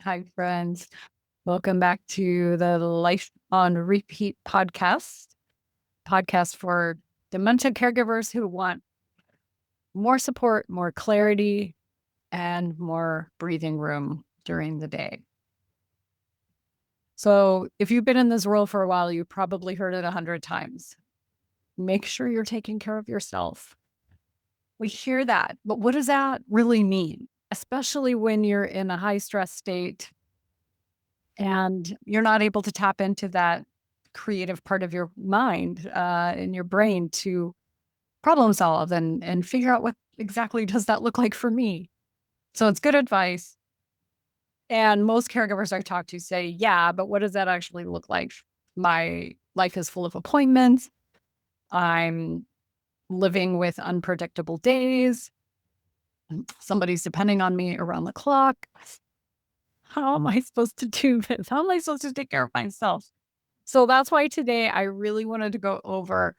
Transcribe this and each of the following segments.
Hi, friends. Welcome back to the Life on Repeat podcast for dementia caregivers who want more support, more clarity, and more breathing room during the day. So if you've been in this role for a while, you've probably heard it 100 times. Make sure you're taking care of yourself. We hear that, but what does that really mean? Especially when you're in a high stress state and you're not able to tap into that creative part of your mind and your brain to problem solve and figure out what exactly does that look like for me. So it's good advice. And most caregivers I talk to say, yeah, but what does that actually look like? My life is full of appointments. I'm living with unpredictable days. Somebody's depending on me around the clock. How am I supposed to do this? How am I supposed to take care of myself? So that's why today I really wanted to go over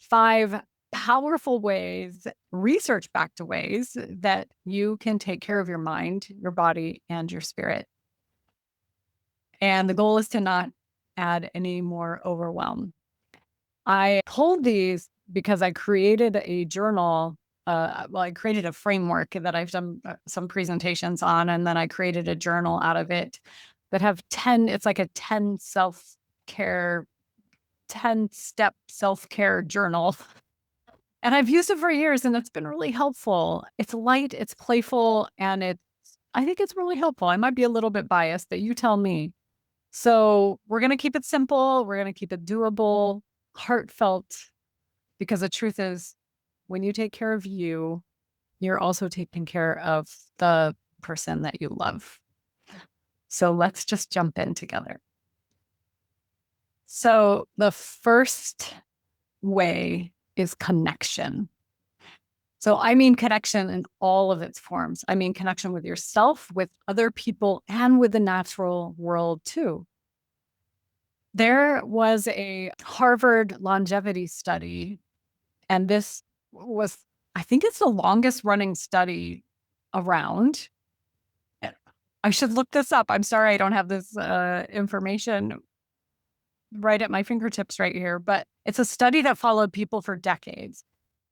5 powerful ways, research-backed ways that you can take care of your mind, your body, and your spirit. And the goal is to not add any more overwhelm. I pulled these because I created a journal. I created a framework that I've done some presentations on, and then I created a journal out of it that have 10, it's like a 10 self-care 10-step self-care journal. And I've used it for years and it's been really helpful. It's light, it's playful, and I think it's really helpful. I might be a little bit biased, but you tell me. So we're going to keep it simple. We're going to keep it doable, heartfelt, because the truth is when you take care of you, you're also taking care of the person that you love. So let's just jump in together. So the first way is connection. So I mean connection in all of its forms. I mean connection with yourself, with other people, and with the natural world too. There was a Harvard longevity study, and this was, I think it's the longest running study around. I should look this up. I'm sorry I don't have this information right at my fingertips right here, but it's a study that followed people for decades.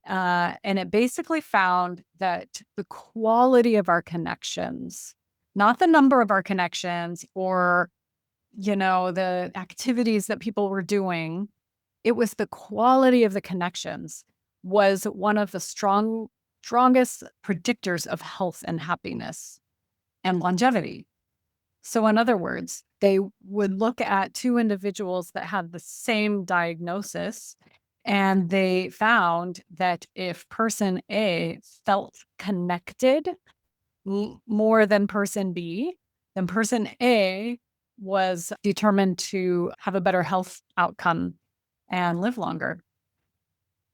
And it basically found that the quality of our connections, not the number of our connections or, the activities that people were doing, it was the quality of the connections was one of the strongest predictors of health and happiness and longevity. So in other words, they would look at 2 individuals that had the same diagnosis, and they found that if person A felt connected more than person B, then person A was determined to have a better health outcome and live longer.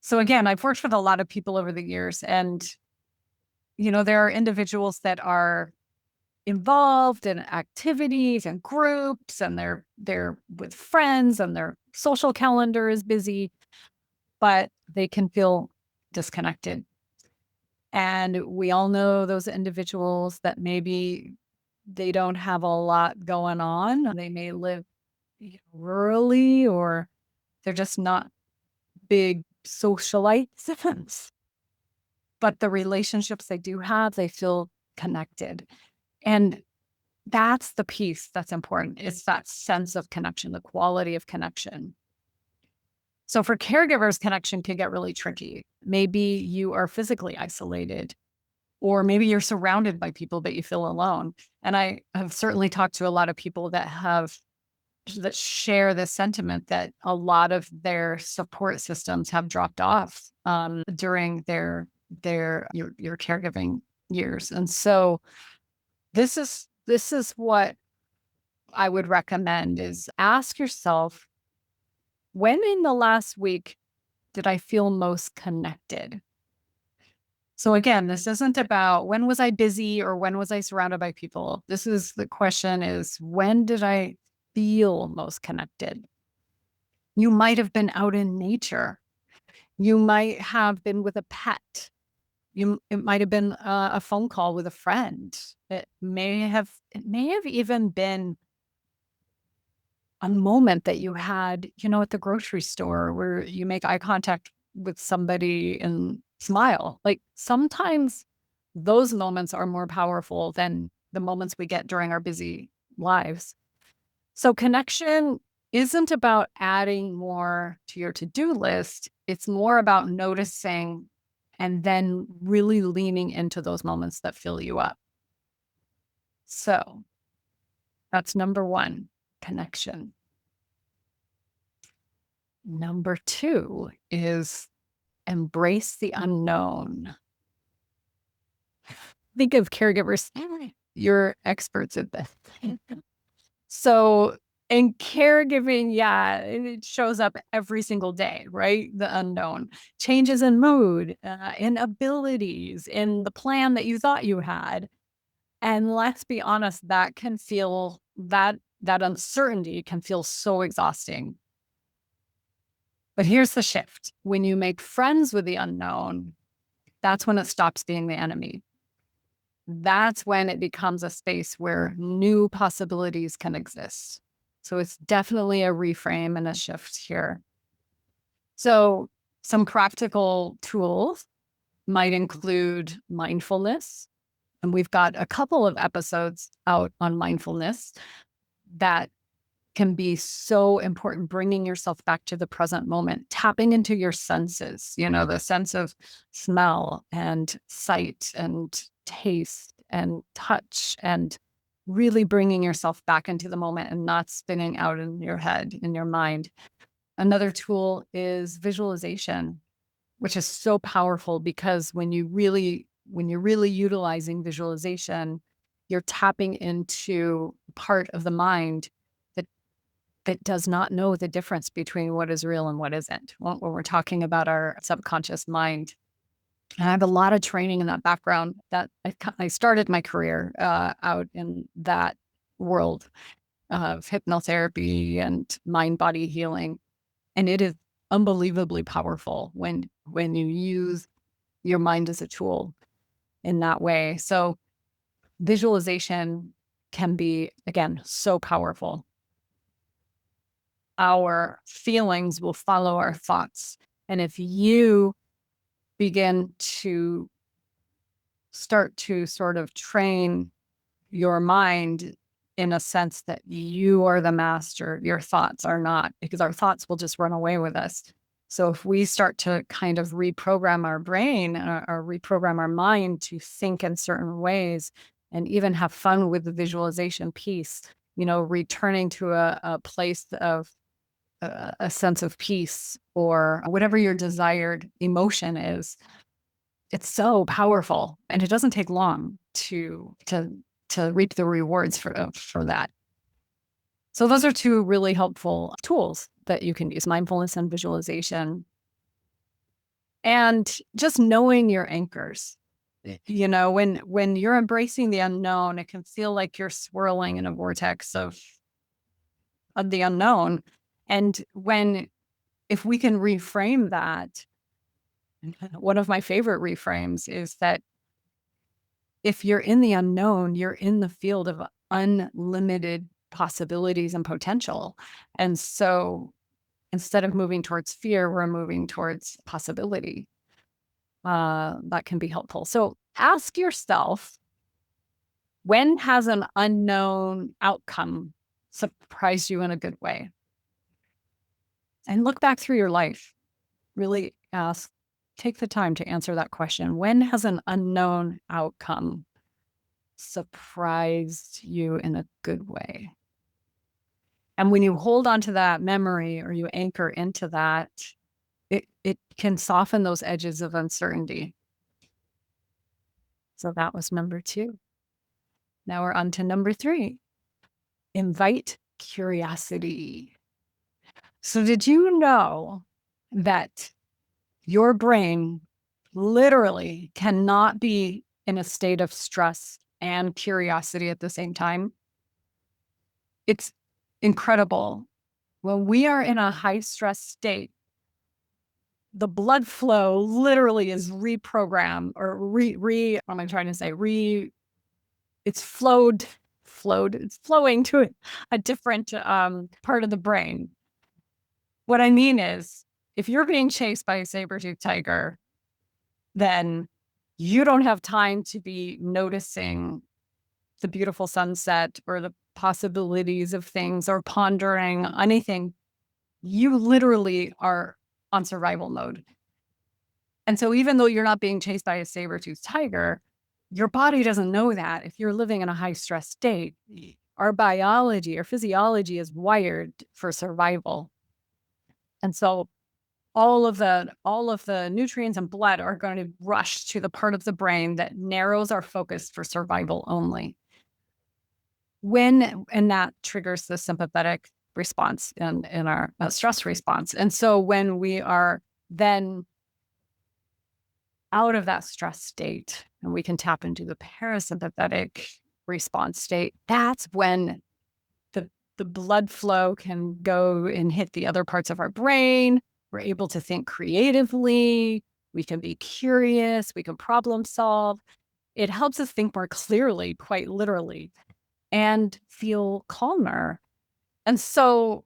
So again, I've worked with a lot of people over the years, and there are individuals that are involved in activities and groups, and they're with friends and their social calendar is busy, but they can feel disconnected. And we all know those individuals that maybe they don't have a lot going on. They may live rurally, or they're just not big socialites, but the relationships they do have, they feel connected. And that's the piece that's important. It's that sense of connection, the quality of connection. So for caregivers, connection can get really tricky. Maybe you are physically isolated, or maybe you're surrounded by people, but you feel alone. And I have certainly talked to a lot of people that share this sentiment that a lot of their support systems have dropped off during your caregiving years. And so this is what I would recommend is ask yourself, when in the last week did I feel most connected? So again, this isn't about when was I busy or when was I surrounded by people. The question is, when did I feel most connected? You might have been out in nature. You might have been with a pet. It might have been a phone call with a friend. It may have even been a moment that you had, at the grocery store where you make eye contact with somebody and smile. Like sometimes those moments are more powerful than the moments we get during our busy lives. So connection isn't about adding more to your to-do list. It's more about noticing and then really leaning into those moments that fill you up. So that's number one, connection. Number two is embrace the unknown. Think of caregivers, you're experts at this. So in caregiving, yeah, it shows up every single day, right? The unknown. Changes in mood, in abilities, in the plan that you thought you had. And let's be honest, that uncertainty can feel so exhausting. But here's the shift. When you make friends with the unknown, that's when it stops being the enemy. That's when it becomes a space where new possibilities can exist. So it's definitely a reframe and a shift here. So some practical tools might include mindfulness. And we've got a couple of episodes out on mindfulness that can be so important, bringing yourself back to the present moment, tapping into your senses, the sense of smell and sight and taste and touch, and really bringing yourself back into the moment and not spinning out in your head, in your mind. Another tool is visualization, which is so powerful because when you're really utilizing visualization, you're tapping into part of the mind that does not know the difference between what is real and what isn't. When we're talking about our subconscious mind. And I have a lot of training in that background that I started my career out in that world of hypnotherapy and mind-body healing. And it is unbelievably powerful when you use your mind as a tool in that way. So visualization can be, again, so powerful. Our feelings will follow our thoughts. And if you begin to start to sort of train your mind in a sense that you are the master, your thoughts are not, because our thoughts will just run away with us. So if we start to kind of reprogram our brain or reprogram our mind to think in certain ways and even have fun with the visualization piece, returning to a place of a sense of peace or whatever your desired emotion is, it's so powerful, and it doesn't take long to reap the rewards for that. So those are two really helpful tools that you can use: mindfulness and visualization, and just knowing your anchors. When you're embracing the unknown, it can feel like you're swirling in a vortex of the unknown. And if we can reframe that, one of my favorite reframes is that if you're in the unknown, you're in the field of unlimited possibilities and potential. And so instead of moving towards fear, we're moving towards possibility. That can be helpful. So ask yourself, when has an unknown outcome surprised you in a good way? And look back through your life. Really take the time to answer that question. When has an unknown outcome surprised you in a good way? And when you hold on to that memory or you anchor into that, it can soften those edges of uncertainty. So that was number 2. Now we're on to number 3. Invite curiosity. So did you know that your brain literally cannot be in a state of stress and curiosity at the same time? It's incredible. When we are in a high stress state, the blood flow literally is reprogrammed or what am I trying to say? It's it's flowing to a different part of the brain. What I mean is, if you're being chased by a saber-toothed tiger, then you don't have time to be noticing the beautiful sunset or the possibilities of things or pondering anything. You literally are on survival mode. And so even though you're not being chased by a saber-toothed tiger, your body doesn't know that. If you're living in a high stress state, our biology, our physiology is wired for survival. And so all of the nutrients and blood are going to rush to the part of the brain that narrows our focus for survival only. And that triggers the sympathetic response in our stress response. And so when we are then out of that stress state and we can tap into the parasympathetic response state, that's when the blood flow can go and hit the other parts of our brain. We're able to think creatively. We can be curious. We can problem solve. It helps us think more clearly, quite literally, and feel calmer. And so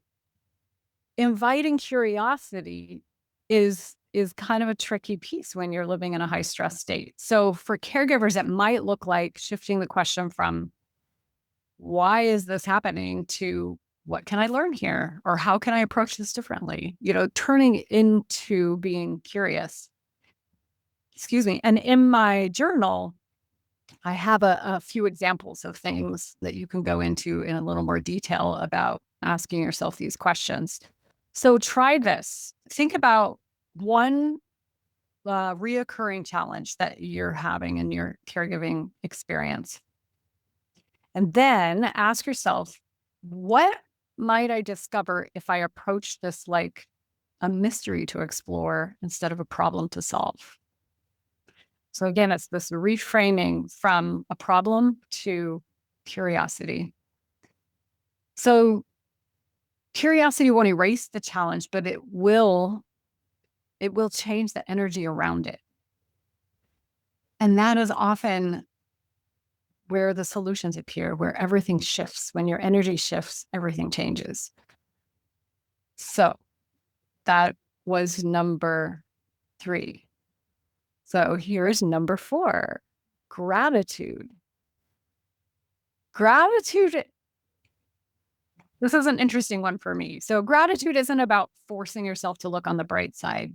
inviting curiosity is kind of a tricky piece when you're living in a high stress state. So for caregivers, it might look like shifting the question from why is this happening to what can I learn here? Or how can I approach this differently? Turning into being curious. Excuse me. And in my journal, I have a few examples of things that you can go into in a little more detail about asking yourself these questions. So try this. Think about one reoccurring challenge that you're having in your caregiving experience. And then ask yourself, what might I discover if I approach this like a mystery to explore instead of a problem to solve? So again, it's this reframing from a problem to curiosity. So curiosity won't erase the challenge, but it will change the energy around it. And that is often where the solutions appear, where everything shifts. When your energy shifts, everything changes. So that was number 3. So here's number 4, gratitude. Gratitude, this is an interesting one for me. So gratitude isn't about forcing yourself to look on the bright side.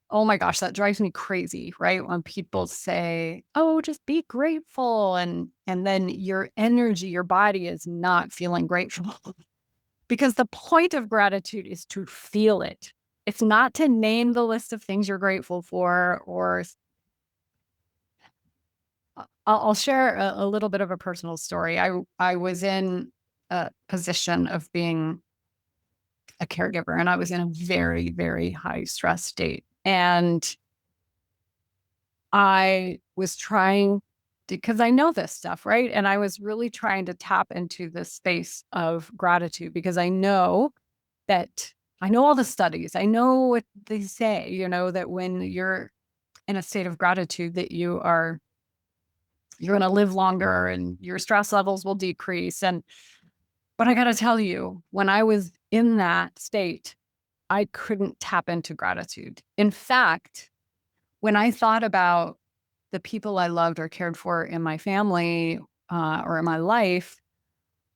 Oh my gosh, that drives me crazy, right? When people say, "Oh, just be grateful," and then your energy, your body is not feeling grateful. Because the point of gratitude is to feel it. It's not to name the list of things you're grateful for, or I'll share a little bit of a personal story. I was in a position of being a caregiver, and I was in a very, very high stress state. And I was trying, because I know this stuff, right? And I was really trying to tap into this space of gratitude because I know all the studies. I know what they say, that when you're in a state of gratitude, that you're going to live longer and your stress levels will decrease. But I got to tell you, when I was in that state, I couldn't tap into gratitude. In fact, when I thought about the people I loved or cared for in my family or in my life,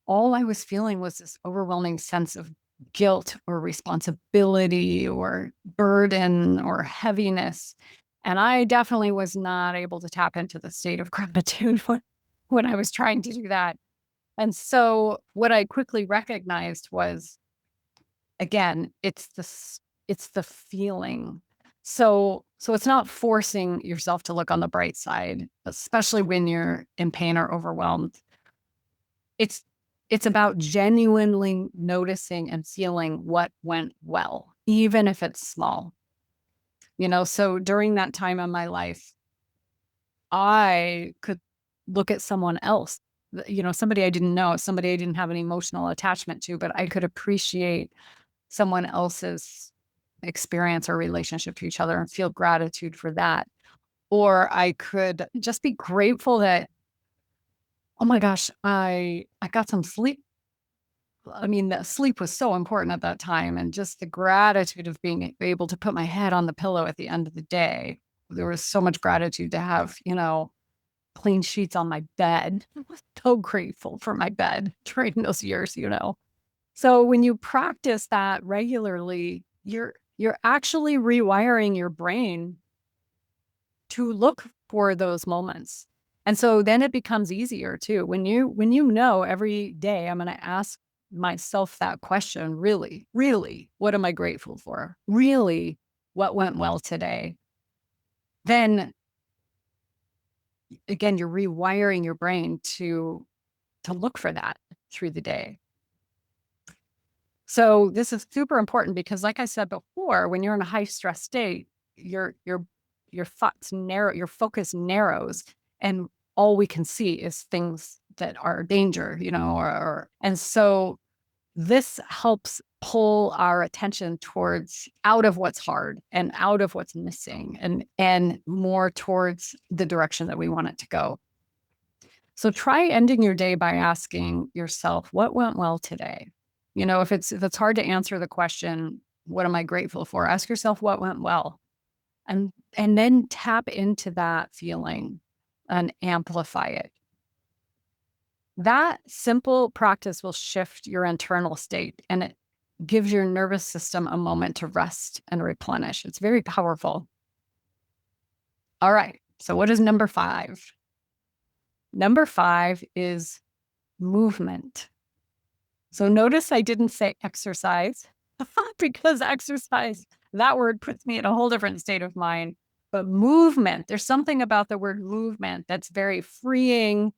all I was feeling was this overwhelming sense of guilt or responsibility or burden or heaviness. And I definitely was not able to tap into the state of gratitude when I was trying to do that. And so what I quickly recognized was, again, it's the feeling. So it's not forcing yourself to look on the bright side, especially when you're in pain or overwhelmed. It's about genuinely noticing and feeling what went well, even if it's small. So during that time in my life, I could look at someone else, somebody I didn't know, somebody I didn't have an emotional attachment to, but I could appreciate someone else's experience our relationship to each other and feel gratitude for that. Or I could just be grateful that, oh my gosh, I got some sleep. I mean, the sleep was so important at that time. And just the gratitude of being able to put my head on the pillow at the end of the day. There was so much gratitude to have, clean sheets on my bed. I was so grateful for my bed during those years. So when you practice that regularly, you're actually rewiring your brain to look for those moments. And so then it becomes easier too. When you know every day I'm going to ask myself that question, really, really, what am I grateful for? Really, what went well today? Then again, you're rewiring your brain to look for that through the day. So this is super important because, like I said before, when you're in a high stress state, your thoughts narrow, your focus narrows, and all we can see is things that are danger, and so this helps pull our attention towards out of what's hard and out of what's missing and more towards the direction that we want it to go. So try ending your day by asking yourself, what went well today? If it's hard to answer the question, what am I grateful for? Ask yourself what went well. And then tap into that feeling and amplify it. That simple practice will shift your internal state, and it gives your nervous system a moment to rest and replenish. It's very powerful. All right. So what is number 5? Number 5 is movement. So notice I didn't say exercise because exercise, that word puts me in a whole different state of mind. But movement, there's something about the word movement that's very freeing.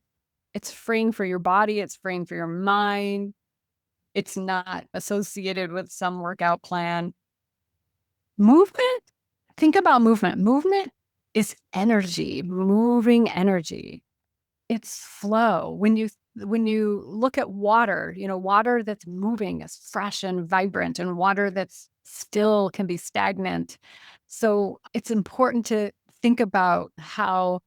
It's freeing for your body. It's freeing for your mind. It's not associated with some workout plan. Movement, think about movement. Movement is energy, moving energy. It's flow. When you look at water, water that's moving is fresh and vibrant, and water that's still can be stagnant. So it's important to think about how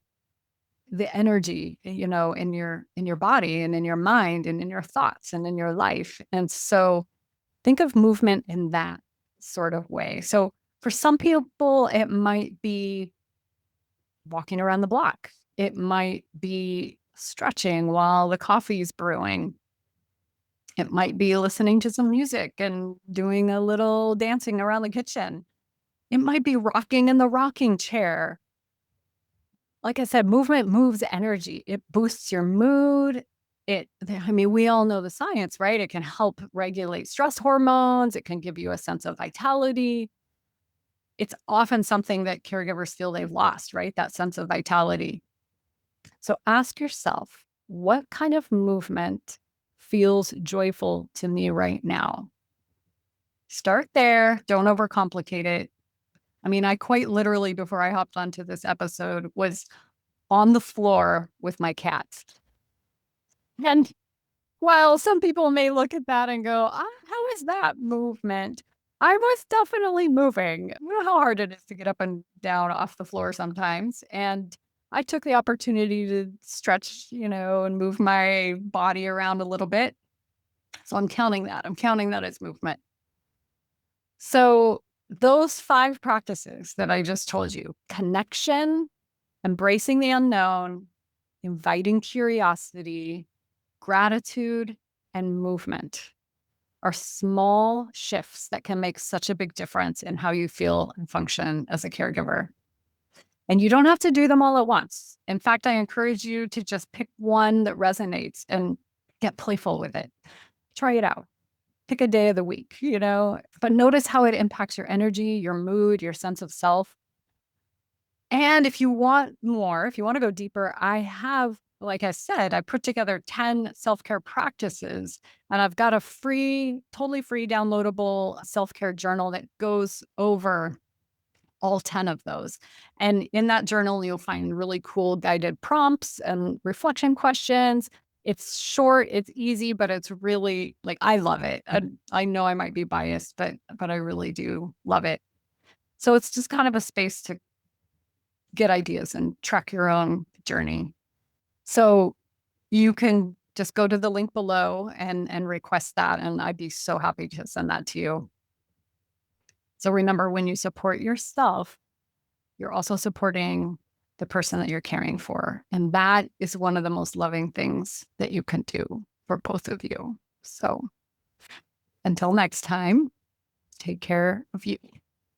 the energy, in your body and in your mind and in your thoughts and in your life. And so think of movement in that sort of way. So for some people, it might be walking around the block. It might be stretching while the coffee's brewing. It might be listening to some music and doing a little dancing around the kitchen. It might be rocking in the rocking chair. Like I said, movement moves energy. It boosts your mood. We all know the science, right? It can help regulate stress hormones. It can give you a sense of vitality. It's often something that caregivers feel they've lost, right? That sense of vitality. So ask yourself, what kind of movement feels joyful to me right now? Start there. Don't overcomplicate it. I quite literally, before I hopped onto this episode, was on the floor with my cats. And while some people may look at that and go, how is that movement? I was definitely moving. You know how hard it is to get up and down off the floor sometimes. And I took the opportunity to stretch, and move my body around a little bit. So I'm counting that. I'm counting that as movement. So those 5 practices that I just told you, connection, embracing the unknown, inviting curiosity, gratitude, and movement, are small shifts that can make such a big difference in how you feel and function as a caregiver. And you don't have to do them all at once. In fact, I encourage you to just pick one that resonates and get playful with it. Try it out. Pick a day of the week, but notice how it impacts your energy, your mood, your sense of self. And if you want more, if you want to go deeper, I have, like I said, I put together 10 self-care practices, and I've got a totally free downloadable self-care journal that goes over all 10 of those. And in that journal, you'll find really cool guided prompts and reflection questions. It's short, it's easy, but it's really I love it. I know I might be biased, but I really do love it. So it's just kind of a space to get ideas and track your own journey. So you can just go to the link below and request that. And I'd be so happy to send that to you. So remember, when you support yourself, you're also supporting the person that you're caring for. And that is one of the most loving things that you can do for both of you. So until next time, take care of you.